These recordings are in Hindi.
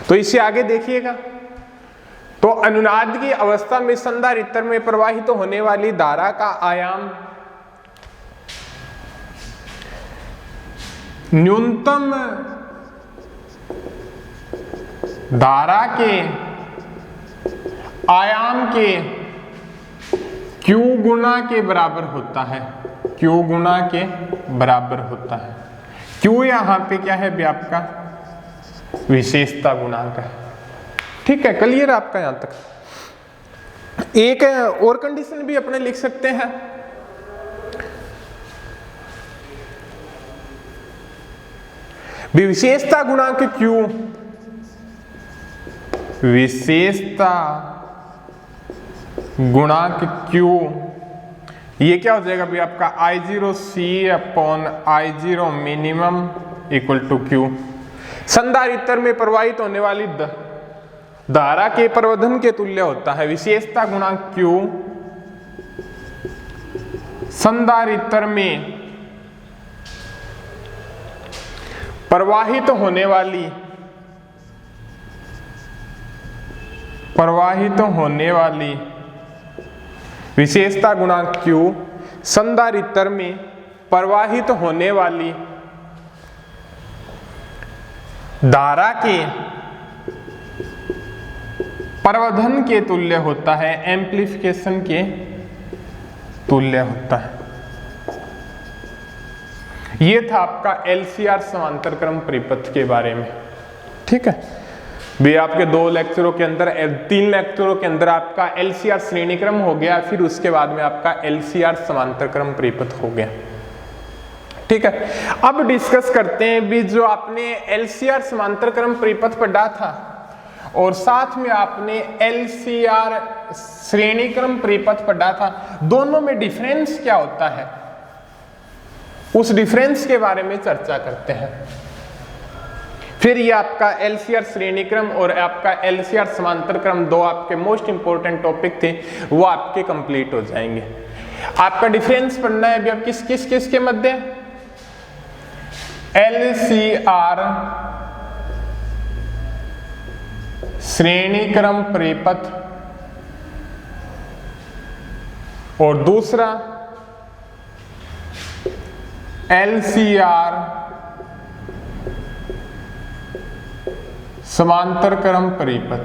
तो इसे आगे देखिएगा। तो अनुनाद की अवस्था में संधारित्र में प्रवाहित होने वाली धारा का आयाम न्यूनतम धारा के आयाम के Q गुना के बराबर होता है, Q गुना के बराबर होता है। Q यहां पे क्या है भी आपका विशेषता गुणांक है। ठीक है, क्लियर आपका यहां तक। एक और कंडीशन भी अपने लिख सकते हैं, विशेषता गुणांक Q, विशेषता गुणांक Q, ये क्या हो जाएगा भी आपका I0C upon I0 minimum equal to Q। संधारित्र में प्रवाहित होने वाली धारा के प्रवर्धन के तुल्य होता है विशेषता गुणांक Q संधारित्र में प्रवाहित होने वाली विशेषता गुणांक Q संधारित्र में प्रवाहित होने वाली धारा के प्रवर्धन के तुल्य होता है, एम्प्लीफिकेशन के तुल्य होता है। ये था आपका LCR समांतर क्रम परिपथ के बारे में। ठीक है भी आपके 2 लेक्चरों के अंदर 3 लेक्चरों के अंदर आपका LCR श्रेणी क्रम हो गया, फिर उसके बाद में आपका LCR समांतर क्रम परिपथ हो गया। ठीक है, अब डिस्कस करते हैं भी जो आपने LCR समांतर क्रम परिपथ पढ़ा था और साथ में आपने LCR श्रेणी क्रम परिपथ पढ़ा था, दोनों में डिफरेंस क्या होता है, उस डिफरेंस के बारे में चर्चा करते हैं। फिर ये आपका LCR श्रेणी क्रम और आपका LCR समांतर क्रम, 2 आपके मोस्ट इंपोर्टेंट टॉपिक थे, वो आपके कंप्लीट हो जाएंगे। आपका डिफरेंस पढ़ना है अभी आप किस के मध्य, LCR श्रेणी क्रम परिपथ और दूसरा LCR समांतर क्रम परिपथ,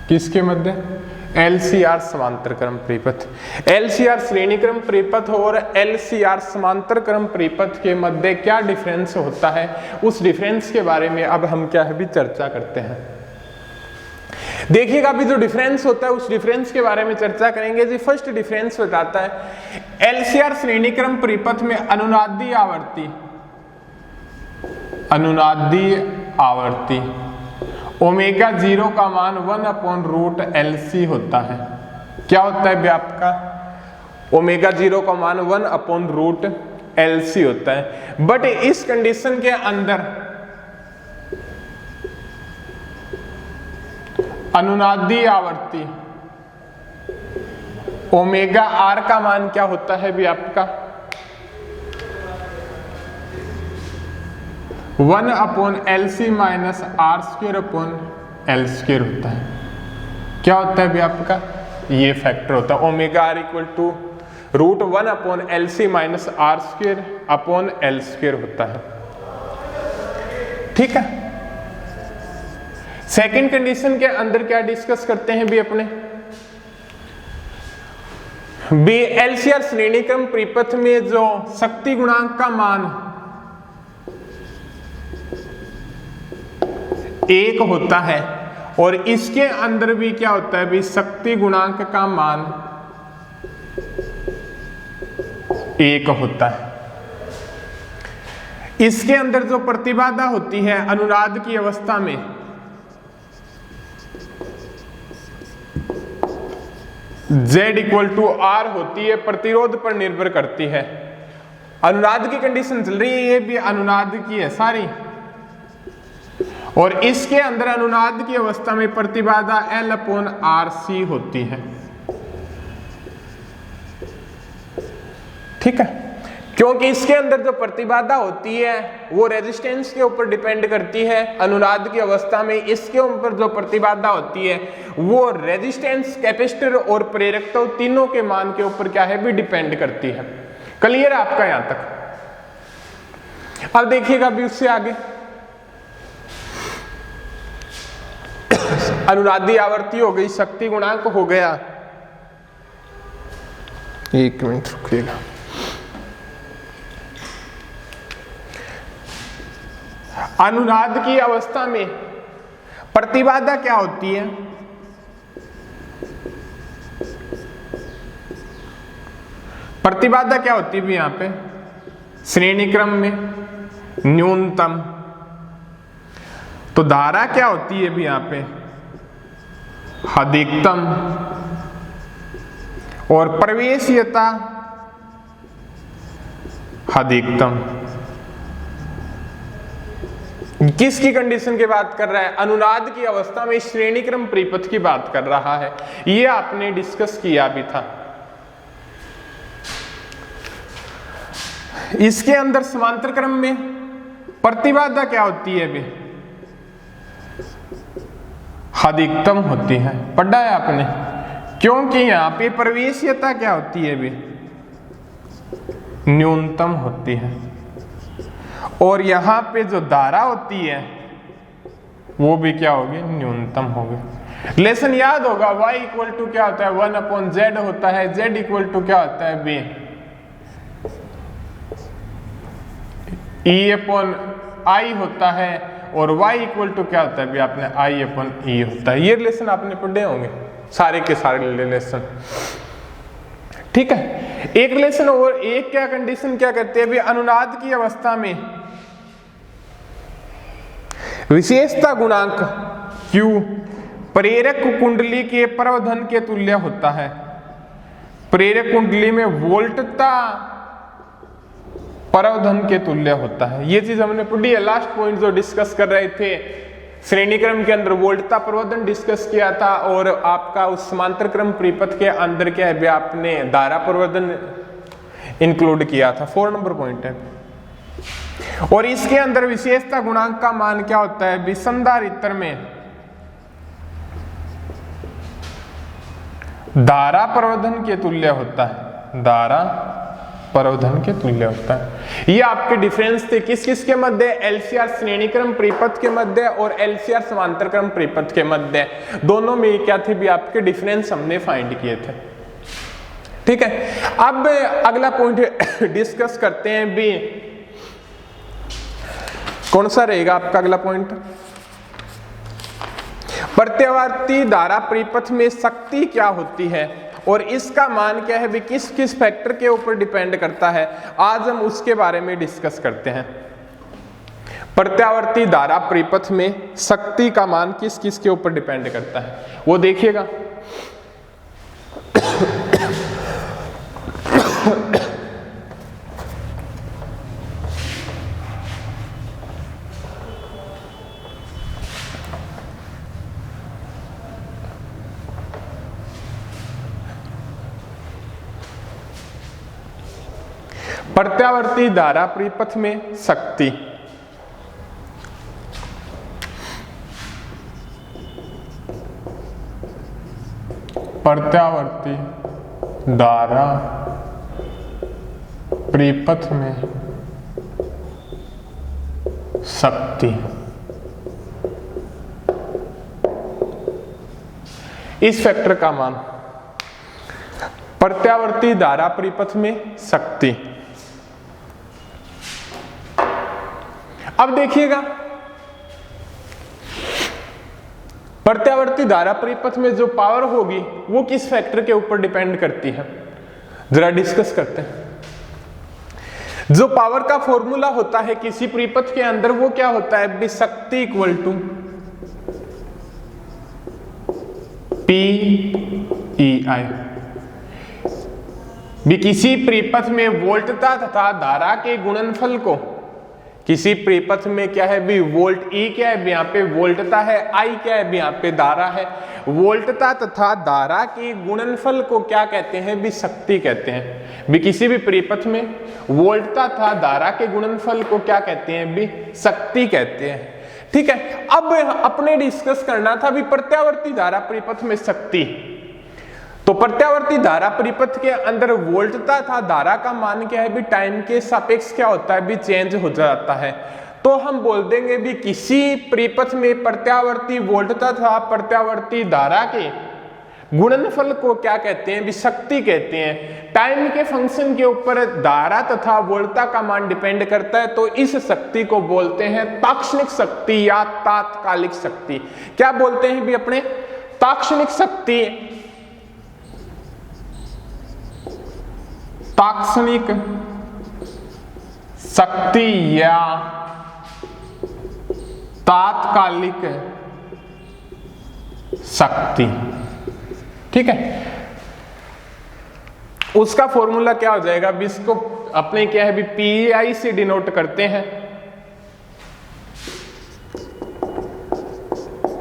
किसके मध्य, LCR समांतर क्रम परिपथ। LCR श्रेणी क्रम परिपथ और LCR समांतर क्रम परिपथ के मध्य क्या डिफरेंस होता है, उस डिफरेंस के बारे में अब हम क्या है भी चर्चा करते हैं। देखिएगा अभी जो डिफरेंस होता है उस डिफरेंस के बारे में चर्चा करेंगे जी। फर्स्ट डिफरेंस बताता है LCR श्रेणी क्रम परिपथ में अनुनादी आवर्ती ओमेगा 0 का मान 1/√LC होता है। क्या होता है आपका ओमेगा 0 का मान 1/√LC होता है। बट इस कंडीशन के अंदर अनुनादी आवर्ती ओमेगा R का मान क्या होता है भी आपका 1/LC माइनस R² होता है। क्या होता है भी आपका ये फैक्टर होता है omega R equal to √1/LC minus R²/L² होता है। ठीक है, सेकेंड कंडीशन के अंदर क्या डिस्कस करते हैं भी अपने भी LCR श्रेणी क्रम परिपथ में जो शक्ति गुणांक का मान 1 होता है और इसके अंदर भी क्या होता है भी शक्ति गुणांक का मान 1 होता है। इसके अंदर जो प्रतिबाधा होती है अनुनाद की अवस्था में Z = R होती है, प्रतिरोध पर निर्भर करती है। अनुनाद की कंडीशन चल रही है, ये भी अनुनाद की है सारी, और इसके अंदर अनुनाद की अवस्था में प्रतिबाधा L/RC होती है। ठीक है, क्योंकि इसके अंदर जो प्रतिबाधा होती है वो रेजिस्टेंस के ऊपर डिपेंड करती है। अनुनाद की अवस्था में इसके ऊपर जो प्रतिबाधा होती है वो रेजिस्टेंस, कैपेसिटर और प्रेरक तो तीनों के मान के ऊपर क्या है भी डिपेंड करती है। क्लियर है आपका यहां तक? अब देखिएगा अभी उससे आगे अनुनादी आवृत्ति हो गई, शक्ति गुणांक हो गया। एक मिनट रुकिएगा। अनुनाद की अवस्था में प्रतिबाधा क्या होती है? प्रतिबाधा क्या होती है भी यहां पे? श्रेणी क्रम में न्यूनतम। तो धारा क्या होती है भी यहां पे? अधिकतम। और प्रवेश्यता अधिकतम। किसकी कंडीशन की बात कर रहा है? अनुनाद की अवस्था में श्रेणी क्रम परिपथ की बात कर रहा है। ये आपने डिस्कस किया भी था। इसके अंदर समांतर क्रम में प्रतिबाधा क्या होती है भी? अधिकतम होती है। पढ़ा है आपने? क्योंकि यहां पे प्रवेश्यता क्या होती है भी? न्यूनतम होती है। और यहां पे जो धारा होती है वो भी क्या होगी? न्यूनतम होगी। लेसन याद होगा, y इक्वल टू क्या होता है? 1/z होता है। z इक्वल टू क्या होता है b? E/I होता है। और y इक्वल टू क्या होता है भी? आपने I/E होता है। ये रिलेशन आपने पढ़े होंगे सारे के सारे रिलेशन। ठीक है। एक रिलेशन और एक क्या कंडीशन क्या करते हैं भी? अनुनाद की अवस्था में विशेषता गुणांक Q प्रेरक कुंडली के प्रवर्धन के तुल्य होता है। प्रेरक कुंडली में वोल्टता प्रवर्धन के तुल्य होता है। ये चीज हमने पढ़ी है। लास्ट पॉइंट जो डिस्कस कर रहे थे, श्रेणी क्रम के अंदर वोल्टता प्रवर्धन डिस्कस किया था। और आपका उस समांतर क्रम परिपथ के अंदर क्या है, आपने धारा प्रवर्धन इंक्लूड किया था। 4 नंबर पॉइंट है। और इसके अंदर विशेषता गुणांक का मान क्या होता है? संधारित्र में धारा प्रवर्धन के तुल्य होता है। धारा प्रवर्धन के तुल्य होता है। ये आपके डिफरेंस थे किस किस के मध्य? एलसीआर श्रेणी क्रम परिपथ के मध्य और एलसीआर समांतर क्रम परिपथ के मध्य। दोनों में क्या थे भी? आपके डिफरेंस हमने फाइंड किए थे। ठीक है। अब अगला पॉइंट डिस्कस करते हैं भी। कौन सा रहेगा आपका अगला पॉइंट? प्रत्यावर्ती धारा परिपथ में शक्ति क्या होती है और इसका मान क्या है भी? किस किस फैक्टर के ऊपर डिपेंड करता है? आज हम उसके बारे में डिस्कस करते हैं। प्रत्यावर्ती धारा परिपथ में शक्ति का मान किस किस के ऊपर डिपेंड करता है वो देखिएगा। प्रत्यावर्ती धारा परिपथ में शक्ति प्रत्यावर्ती धारा परिपथ में शक्ति, इस फैक्टर का मान प्रत्यावर्ती धारा परिपथ में शक्ति। अब देखिएगा प्रत्यावर्ती धारा परिपथ में जो पावर होगी वो किस फैक्टर के ऊपर डिपेंड करती है, जरा डिस्कस करते हैं। जो पावर का फॉर्मूला होता है किसी परिपथ के अंदर वो क्या होता है भी? शक्ति इक्वल टू PEI। भी किसी परिपथ में वोल्टता तथा धारा के गुणनफल को किसी परिपथ में क्या है भी वोल्ट ई क्या है यहाँ पे वोल्टता है, आई क्या है भी यहाँ पे धारा है। वोल्टता तथा धारा के गुणनफल को क्या कहते हैं भी शक्ति कहते हैं। भी किसी भी परिपथ में वोल्टता तथा धारा के गुणनफल को क्या कहते हैं भी शक्ति कहते हैं। ठीक है, अब अपने डिस्कस करना था भी प्रत्यावर्ती धारा परिपथ में शक्ति। तो प्रत्यावर्ती धारा परिपथ के अंदर वोल्टता था धारा का मान क्या है भी टाइम के सापेक्ष क्या होता है भी चेंज हो जाता है। तो हम बोल देंगे भी किसी परिपथ में प्रत्यावर्ती वोल्टता था प्रत्यावर्ती धारा के गुणनफल को क्या कहते हैं भी शक्ति कहते हैं। टाइम के फंक्शन के ऊपर धारा तथा वोल्टता का मान डिपेंड करता है, तो इस शक्ति को बोलते हैं तात्क्षणिक शक्ति या तात्कालिक शक्ति। क्या बोलते हैं भी अपने तात्क्षणिक शक्ति, तात्क्षणिक शक्ति या तात्कालिक शक्ति। ठीक है, उसका फॉर्मूला क्या हो जाएगा भी इसको अपने क्या है भी पीआई से डिनोट करते हैं।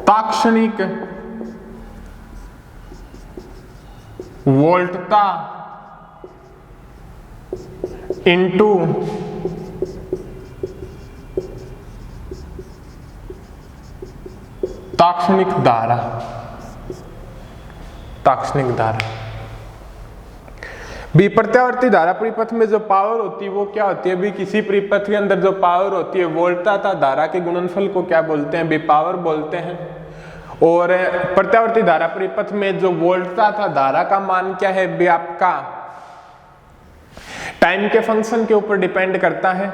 तात्क्षणिक वोल्टता इंटू तात्क्षणिक धारा। तात्क्षणिक धारा भी प्रत्यावर्ती धारा परिपथ में जो पावर होती है वो क्या होती है भी किसी परिपथ के अंदर जो पावर होती है वोल्टता था धारा के गुणनफल को क्या बोलते हैं भी पावर बोलते हैं। और प्रत्यावर्ती धारा परिपथ में जो वोल्टता था धारा का मान क्या है भी आपका टाइम के फंक्शन के ऊपर डिपेंड करता है।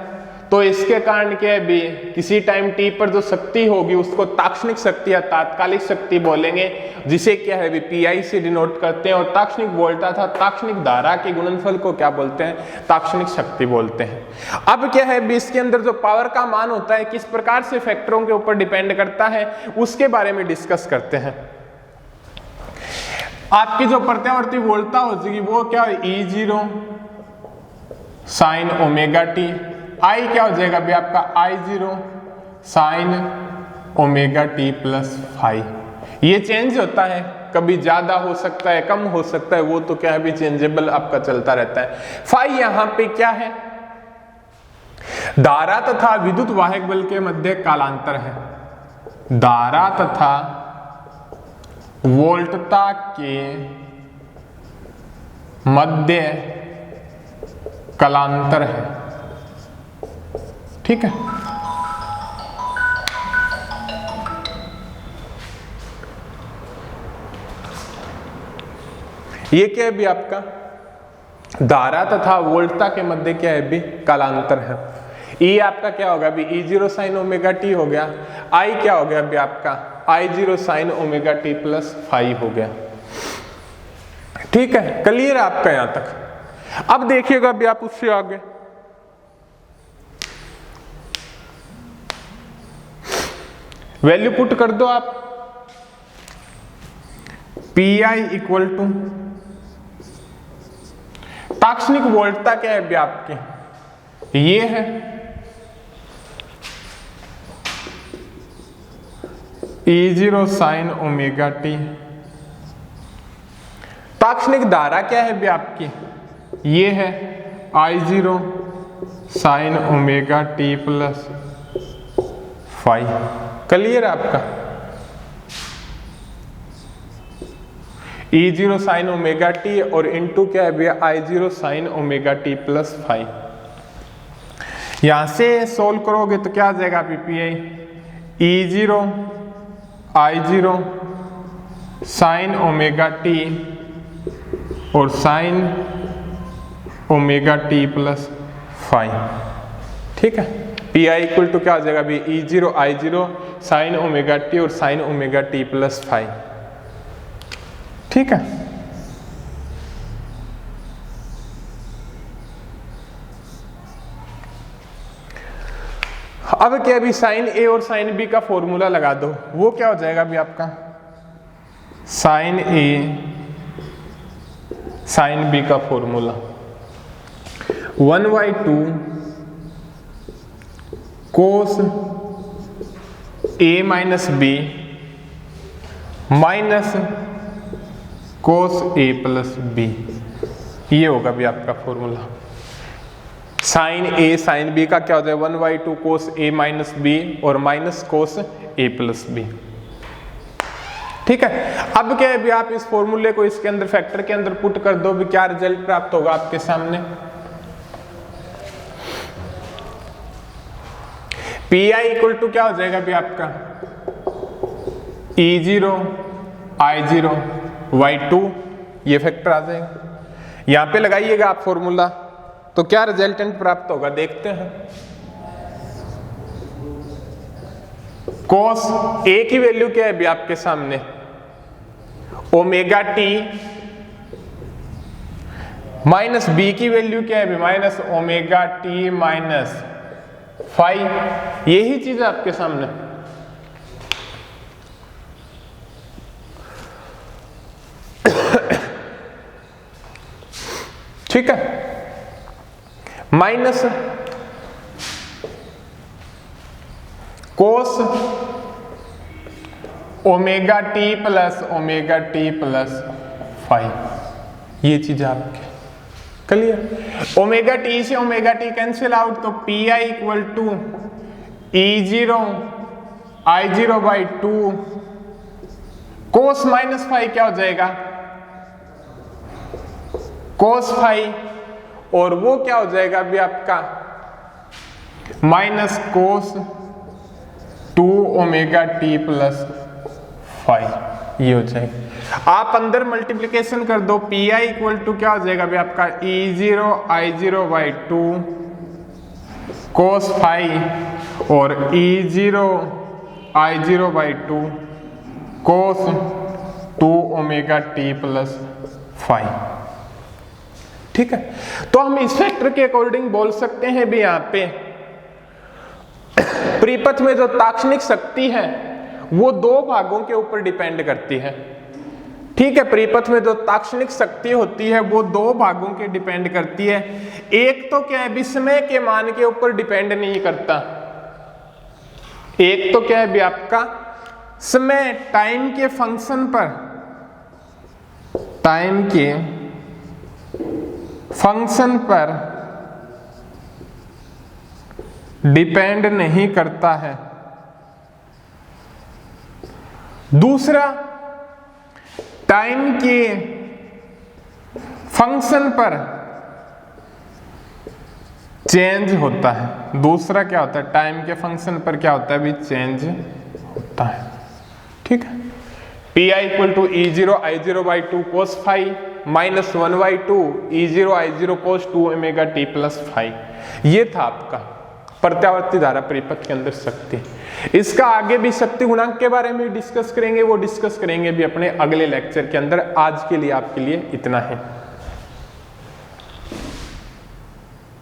तो इसके कारण क्या है भी किसी टाइम टी पर जो शक्ति होगी उसको तात्क्षणिक शक्ति या तात्कालिक शक्ति बोलेंगे, जिसे क्या है भी पीआई से डिनोट करते हैं। और तात्क्षणिक वोल्टता था तात्क्षणिक धारा के गुणनफल को क्या बोलते हैं तात्क्षणिक शक्ति बोलते हैं। अब क्या है भी इसके अंदर जो पावर का मान होता है किस प्रकार से फैक्टरों के ऊपर डिपेंड करता है उसके बारे में डिस्कस करते हैं। आपकी जो प्रत्यावर्ती वोल्टता हो जाएगी वो क्या है E0 साइन ओमेगा टी, आई क्या हो जाएगा भी आपका I0 sine omega T plus five. ये चेंज होता है, कभी ज्यादा हो सकता है कम हो सकता है, वो तो क्या है भी चेंजेबल आपका चलता रहता है। फाइव यहां पे क्या है धारा तथा विद्युत वाहक बल के मध्य कालांतर है। धारा तथा वोल्टता के मध्य कालांतर है। ठीक है, ये क्या है भी आपका धारा तथा वोल्टता के मध्य क्या है भी कालांतर है। ई आपका क्या होगा भी E0 साइन ओमेगा टी हो गया, आई क्या हो गया भी आपका I0 sine omega T plus five हो गया। ठीक है, क्लियर है आपका यहां तक। अब देखिएगा भी आप उससे आगे वैल्यू पुट कर दो आप। पीआई इक्वल टू तात्क्षणिक वोल्टता क्या है भी आपके ये है E0 साइन ओमेगा टी। तात्क्षणिक धारा क्या है भी आपकी ये है I0 sine omega T plus five. Clear है आपका। E0 साइन ओमेगा टी और इनटू क्या है भैया I0 sine omega T plus five. यहां से सोल्व करोगे तो क्या आ जाएगा PPI E0 I0 sine omega t और sine omega T plus five. ठीक है, पी आई इक्वल टू क्या हो जाएगा अभी E0 I0 sine omega t और sine omega T plus five. ठीक है, अब क्या अभी साइन ए और साइन बी का फॉर्मूला लगा दो। वो क्या हो जाएगा अभी आपका साइन ए साइन बी का फॉर्मूला 1/2 कोस ए माइनस बी माइनस कोस ए प्लस बी, ये होगा भी आपका फॉर्मूला। साइन ए साइन बी का क्या होता है 1/2 कोस ए माइनस बी और माइनस कोस ए प्लस बी। ठीक है, अब क्या है भी आप इस फॉर्मूले को इसके अंदर फैक्टर के अंदर पुट कर दो, भी क्या रिजल्ट प्राप्त होगा आपके सामने। पी आई इक्वल टू क्या हो जाएगा भी आपका E0 I0 Y2, ये फैक्टर आ जाएगा। यहां पे लगाइएगा आप फॉर्मूला, तो क्या रिजल्टेंट प्राप्त होगा देखते हैं। कोस ए की वैल्यू क्या है भी आपके सामने ओमेगा टी, माइनस बी की वैल्यू क्या है भी minus omega T minus five, यही चीज है आपके सामने। ठीक है, minus cos omega T plus five, ये चीज आपके क्लियर। ओमेगा टी से ओमेगा टी कैंसिल आउट, तो P I equal to E0 I0 by 2 cos minus five क्या हो जाएगा कोस फाइव, और वो क्या हो जाएगा अभी आपका minus cos 2 omega T plus five, ये हो जाएगा। आप अंदर मल्टीप्लिकेशन कर दो, पी आई इक्वल टू क्या हो जाएगा अभी आपका E0 I0 by 2 cos five और E0 I0 by 2 cos 2 omega T plus five. ठीक है, तो हम इस फैक्टर के अकॉर्डिंग बोल सकते हैं भी यहां पे परिपथ में जो ताक्षणिक शक्ति है वो दो भागों के ऊपर डिपेंड करती है। ठीक है, परिपथ में जो ताक्षणिक शक्ति होती है वो दो भागों के डिपेंड करती है। एक तो क्या है विस्मय के मान के ऊपर डिपेंड नहीं करता, एक तो क्या है भी आपका समय टाइम के फंक्शन पर, टाइम के फंक्शन पर डिपेंड नहीं करता है। दूसरा टाइम के फंक्शन पर चेंज होता है। दूसरा क्या होता है टाइम के फंक्शन पर क्या होता है भी चेंज होता है। ठीक है, P I equal to E0 I0 by 2 cos five minus 1/2 E0 I0 cos 2 omega T plus five, ये था आपका प्रत्यावर्ती धारा परिपथ के अंदर शक्ति। इसका आगे भी शक्ति गुणांक के बारे में डिस्कस करेंगे, वो डिस्कस करेंगे भी अपने अगले लेक्चर के अंदर। आज के लिए आपके लिए इतना है।